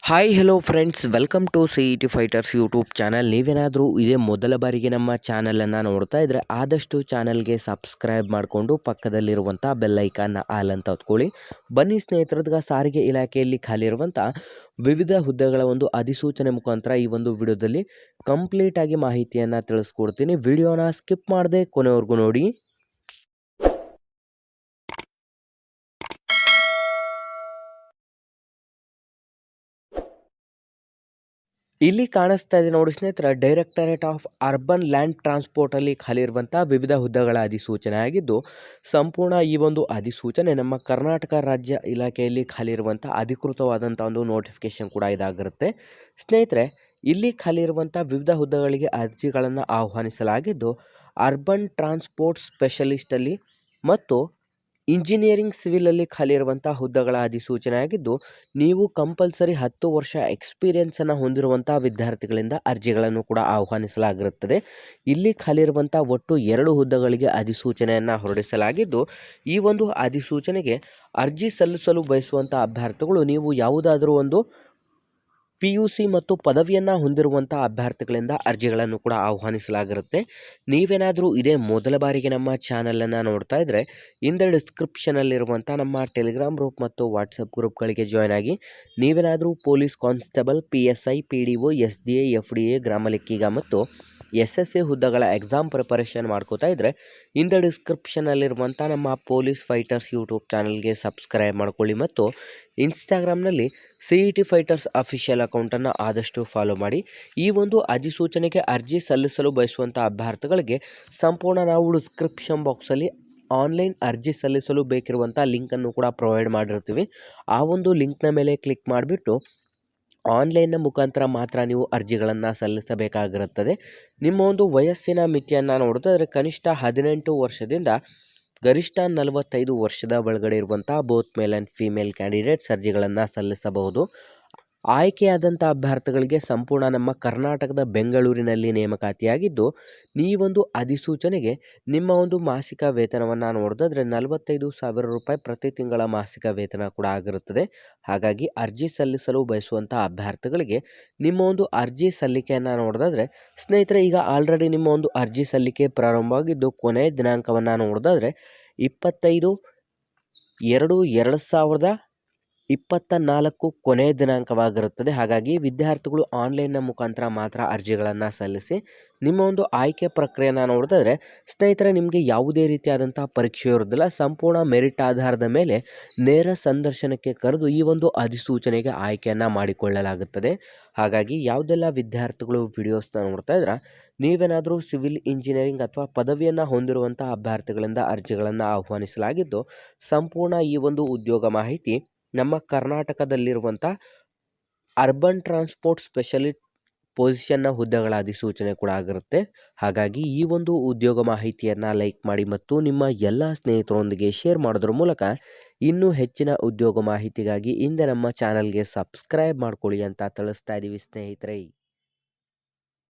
Hi hello friends, welcome to CET fighters YouTube channel. ನೀವೇನಾದರೂ ಇದೇ ಮೊದಲ ಬಾರಿಗೆ ನಮ್ಮ ಚಾನಲನ್ನು ನೋಡ್ತಾ ಇದ್ದರೆ ಆದಷ್ಟು ಚಾನಲ್ಗೆ ಸಬ್ಸ್ಕ್ರೈಬ್ ಮಾಡಿಕೊಂಡು ಪಕ್ಕದಲ್ಲಿರುವಂಥ ಬೆಲ್ಲೈಕನ್ನ ಆಲ್ ಅಂತ ಹೊತ್ಕೊಳ್ಳಿ. ಬನ್ನಿ ಸ್ನೇಹಿತರದ್ಗ ಸಾರಿಗೆ ಇಲಾಖೆಯಲ್ಲಿ ಖಾಲಿ ಇರುವಂಥ ವಿವಿಧ ಹುದ್ದೆಗಳ ಒಂದು ಅಧಿಸೂಚನೆ ಮುಖಾಂತರ ಈ ಒಂದು ವಿಡಿಯೋದಲ್ಲಿ ಕಂಪ್ಲೀಟಾಗಿ ಮಾಹಿತಿಯನ್ನು ತಿಳಿಸ್ಕೊಡ್ತೀನಿ. ವಿಡಿಯೋನ ಸ್ಕಿಪ್ ಮಾಡದೆ ಕೊನೆವರೆಗೂ ನೋಡಿ. ಇಲ್ಲಿ ಕಾಣಿಸ್ತಾ ಇದೆ ನೋಡಿ ಸ್ನೇಹಿತರೆ, ಡೈರೆಕ್ಟರೇಟ್ ಆಫ್ ಅರ್ಬನ್ ಲ್ಯಾಂಡ್ ಟ್ರಾನ್ಸ್ಪೋರ್ಟಲ್ಲಿ ಖಾಲಿ ಇರುವಂಥ ವಿವಿಧ ಹುದ್ದೆಗಳ ಅಧಿಸೂಚನೆ ಆಗಿದ್ದು, ಸಂಪೂರ್ಣ ಈ ಒಂದು ಅಧಿಸೂಚನೆ ನಮ್ಮ ಕರ್ನಾಟಕ ರಾಜ್ಯ ಇಲಾಖೆಯಲ್ಲಿ ಖಾಲಿ ಇರುವಂಥ ಅಧಿಕೃತವಾದಂಥ ಒಂದು ನೋಟಿಫಿಕೇಶನ್ ಕೂಡ ಇದಾಗಿರುತ್ತೆ. ಸ್ನೇಹಿತರೆ, ಇಲ್ಲಿ ಖಾಲಿ ಇರುವಂಥ ವಿವಿಧ ಹುದ್ದೆಗಳಿಗೆ ಅರ್ಜಿಗಳನ್ನು ಆಹ್ವಾನಿಸಲಾಗಿದ್ದು, ಅರ್ಬನ್ ಟ್ರಾನ್ಸ್ಪೋರ್ಟ್ ಸ್ಪೆಷಲಿಸ್ಟಲ್ಲಿ ಮತ್ತು ಇಂಜಿನಿಯರಿಂಗ್ ಸಿವಿಲಲ್ಲಿ ಖಾಲಿ ಇರುವಂಥ ಹುದ್ದೆಗಳ ಅಧಿಸೂಚನೆ ಆಗಿದ್ದು, ನೀವು ಕಂಪಲ್ಸರಿ 10 ವರ್ಷ ಎಕ್ಸ್ಪೀರಿಯನ್ಸನ್ನು ಹೊಂದಿರುವಂಥ ವಿದ್ಯಾರ್ಥಿಗಳಿಂದ ಅರ್ಜಿಗಳನ್ನು ಕೂಡ ಆಹ್ವಾನಿಸಲಾಗಿರುತ್ತದೆ. ಇಲ್ಲಿ ಖಾಲಿ ಇರುವಂಥ ಒಟ್ಟು 2 ಹುದ್ದೆಗಳಿಗೆ ಅಧಿಸೂಚನೆಯನ್ನು ಹೊರಡಿಸಲಾಗಿದ್ದು, ಈ ಒಂದು ಅಧಿಸೂಚನೆಗೆ ಅರ್ಜಿ ಸಲ್ಲಿಸಲು ಬಯಸುವಂಥ ಅಭ್ಯರ್ಥಿಗಳು ನೀವು ಯಾವುದಾದರೂ ಒಂದು PUC ಮತ್ತು ಪದವಿಯನ್ನು ಹೊಂದಿರುವಂಥ ಅಭ್ಯರ್ಥಿಗಳಿಂದ ಅರ್ಜಿಗಳನ್ನು ಕೂಡ ಆಹ್ವಾನಿಸಲಾಗಿರುತ್ತೆ. ನೀವೇನಾದರೂ ಇದೇ ಮೊದಲ ಬಾರಿಗೆ ನಮ್ಮ ಚಾನಲನ್ನು ನೋಡ್ತಾ ಇದ್ದರೆ ಇಂದ ಡಿಸ್ಕ್ರಿಪ್ಷನಲ್ಲಿರುವಂಥ ನಮ್ಮ ಟೆಲಿಗ್ರಾಮ್ ಗ್ರೂಪ್ ಮತ್ತು ವಾಟ್ಸಪ್ ಗ್ರೂಪ್ಗಳಿಗೆ ಜಾಯ್ನ್ ಆಗಿ. ನೀವೇನಾದರೂ police constable, PSI, PDO, SDA, FDA, ಗ್ರಾಮ ಲೆಕ್ಕಿಗ ಮತ್ತು SSA ಹುದ್ದೆಗಳ ಎಕ್ಸಾಮ್ ಪ್ರಿಪರೇಷನ್ ಮಾಡ್ಕೋತಾ ಇದ್ದರೆ ಇಂದ ಡಿಸ್ಕ್ರಿಪ್ಷನಲ್ಲಿರುವಂಥ ನಮ್ಮ ಪೊಲೀಸ್ ಫೈಟರ್ಸ್ ಯೂಟ್ಯೂಬ್ ಚಾನಲ್ಗೆ ಸಬ್ಸ್ಕ್ರೈಬ್ ಮಾಡ್ಕೊಳ್ಳಿ ಮತ್ತು ಇನ್ಸ್ಟಾಗ್ರಾಮ್ನಲ್ಲಿ CET ಫೈಟರ್ಸ್ ಅಫಿಷಿಯಲ್ ಅಕೌಂಟನ್ನು ಆದಷ್ಟು ಫಾಲೋ ಮಾಡಿ. ಈ ಒಂದು ಅಧಿಸೂಚನೆಗೆ ಅರ್ಜಿ ಸಲ್ಲಿಸಲು ಬಯಸುವಂಥ ಅಭ್ಯರ್ಥಿಗಳಿಗೆ ಸಂಪೂರ್ಣ ನಾವು ಡಿಸ್ಕ್ರಿಪ್ಷನ್ ಬಾಕ್ಸಲ್ಲಿ ಆನ್ಲೈನ್ ಅರ್ಜಿ ಸಲ್ಲಿಸಲು ಬೇಕಿರುವಂಥ ಲಿಂಕನ್ನು ಕೂಡ ಪ್ರೊವೈಡ್ ಮಾಡಿರ್ತೀವಿ. ಆ ಒಂದು ಲಿಂಕ್ನ ಮೇಲೆ ಕ್ಲಿಕ್ ಮಾಡಿಬಿಟ್ಟು ಆನ್ಲೈನ್ನ ಮುಖಾಂತರ ಮಾತ್ರ ನೀವು ಅರ್ಜಿಗಳನ್ನು ಸಲ್ಲಿಸಬೇಕಾಗಿರುತ್ತದೆ. ನಿಮ್ಮ ಒಂದು ವಯಸ್ಸಿನ ಮಿತಿಯನ್ನು ನೋಡಿದ್ರೆ ಕನಿಷ್ಠ 18 ವರ್ಷದಿಂದ ಗರಿಷ್ಠ 45 ವರ್ಷದ ಒಳಗಡೆ ಇರುವಂಥ both male and female candidates ಅರ್ಜಿಗಳನ್ನು ಸಲ್ಲಿಸಬಹುದು. ಆಯ್ಕೆಯಾದಂಥ ಅಭ್ಯರ್ಥಿಗಳಿಗೆ ಸಂಪೂರ್ಣ ನಮ್ಮ ಕರ್ನಾಟಕದ ಬೆಂಗಳೂರಿನಲ್ಲಿ ನೇಮಕಾತಿಯಾಗಿದ್ದು, ಈ ಒಂದು ಅಧಿಸೂಚನೆಗೆ ನಿಮ್ಮ ಒಂದು ಮಾಸಿಕ ವೇತನವನ್ನು ನೋಡಿದ್ರೆ 45,000 ರೂಪಾಯಿ ಪ್ರತಿ ತಿಂಗಳ ಮಾಸಿಕ ವೇತನ ಕೂಡ ಆಗಿರುತ್ತದೆ. ಹಾಗಾಗಿ ಅರ್ಜಿ ಸಲ್ಲಿಸಲು ಬಯಸುವಂಥ ಅಭ್ಯರ್ಥಿಗಳಿಗೆ ನಿಮ್ಮ ಒಂದು ಅರ್ಜಿ ಸಲ್ಲಿಕೆಯನ್ನು ನೋಡಿದ್ರೆ ಸ್ನೇಹಿತರೆ, ಈಗ ಆಲ್ರೆಡಿ ನಿಮ್ಮ ಒಂದು ಅರ್ಜಿ ಸಲ್ಲಿಕೆ ಪ್ರಾರಂಭವಾಗಿದ್ದು ಕೊನೆಯ ದಿನಾಂಕವನ್ನು ನೋಡಿದ್ರೆ 25/2/2024 ಕೊನೆಯ ದಿನಾಂಕವಾಗಿರುತ್ತದೆ. ಹಾಗಾಗಿ ವಿದ್ಯಾರ್ಥಿಗಳು ಆನ್ಲೈನ್ನ ಮುಖಾಂತರ ಮಾತ್ರ ಅರ್ಜಿಗಳನ್ನು ಸಲ್ಲಿಸಿ. ನಿಮ್ಮ ಒಂದು ಆಯ್ಕೆ ಪ್ರಕ್ರಿಯೆಯನ್ನು ನೋಡಿದ್ರೆ ಸ್ನೇಹಿತರೆ, ನಿಮಗೆ ಯಾವುದೇ ರೀತಿಯಾದಂಥ ಪರೀಕ್ಷೆ ಇರೋದಿಲ್ಲ. ಸಂಪೂರ್ಣ ಮೆರಿಟ್ ಆಧಾರದ ಮೇಲೆ ನೇರ ಸಂದರ್ಶನಕ್ಕೆ ಕರೆದು ಈ ಒಂದು ಅಧಿಸೂಚನೆಗೆ ಆಯ್ಕೆಯನ್ನು ಮಾಡಿಕೊಳ್ಳಲಾಗುತ್ತದೆ. ಹಾಗಾಗಿ ಯಾವುದೆಲ್ಲ ವಿದ್ಯಾರ್ಥಿಗಳು ವಿಡಿಯೋಸ್ನ ನೋಡ್ತಾ ಇದ್ರೆ ನೀವೇನಾದರೂ ಸಿವಿಲ್ ಇಂಜಿನಿಯರಿಂಗ್ ಅಥವಾ ಪದವಿಯನ್ನು ಹೊಂದಿರುವಂಥ ಅಭ್ಯರ್ಥಿಗಳಿಂದ ಅರ್ಜಿಗಳನ್ನು ಆಹ್ವಾನಿಸಲಾಗಿದ್ದು, ಸಂಪೂರ್ಣ ಈ ಒಂದು ಉದ್ಯೋಗ ಮಾಹಿತಿ ನಮ್ಮ ಕರ್ನಾಟಕದಲ್ಲಿರುವಂಥ ಅರ್ಬನ್ ಟ್ರಾನ್ಸ್ಪೋರ್ಟ್ ಸ್ಪೆಷಲಿಸ್ಟ್ ಪೊಸಿಷನ್ನ ಹುದ್ದೆಗಳ ಅಧಿಸೂಚನೆ ಕೂಡ ಆಗಿರುತ್ತೆ. ಹಾಗಾಗಿ ಈ ಒಂದು ಉದ್ಯೋಗ ಮಾಹಿತಿಯನ್ನು ಲೈಕ್ ಮಾಡಿ ಮತ್ತು ನಿಮ್ಮ ಎಲ್ಲ ಸ್ನೇಹಿತರೊಂದಿಗೆ ಶೇರ್ ಮಾಡೋದ್ರ ಮೂಲಕ ಇನ್ನೂ ಹೆಚ್ಚಿನ ಉದ್ಯೋಗ ಮಾಹಿತಿಗಾಗಿ ಇಂದ ನಮ್ಮ ಚಾನಲ್ಗೆ ಸಬ್ಸ್ಕ್ರೈಬ್ ಮಾಡ್ಕೊಳ್ಳಿ ಅಂತ ತಿಳಿಸ್ತಾ ಇದ್ದೀವಿ ಸ್ನೇಹಿತರೆ.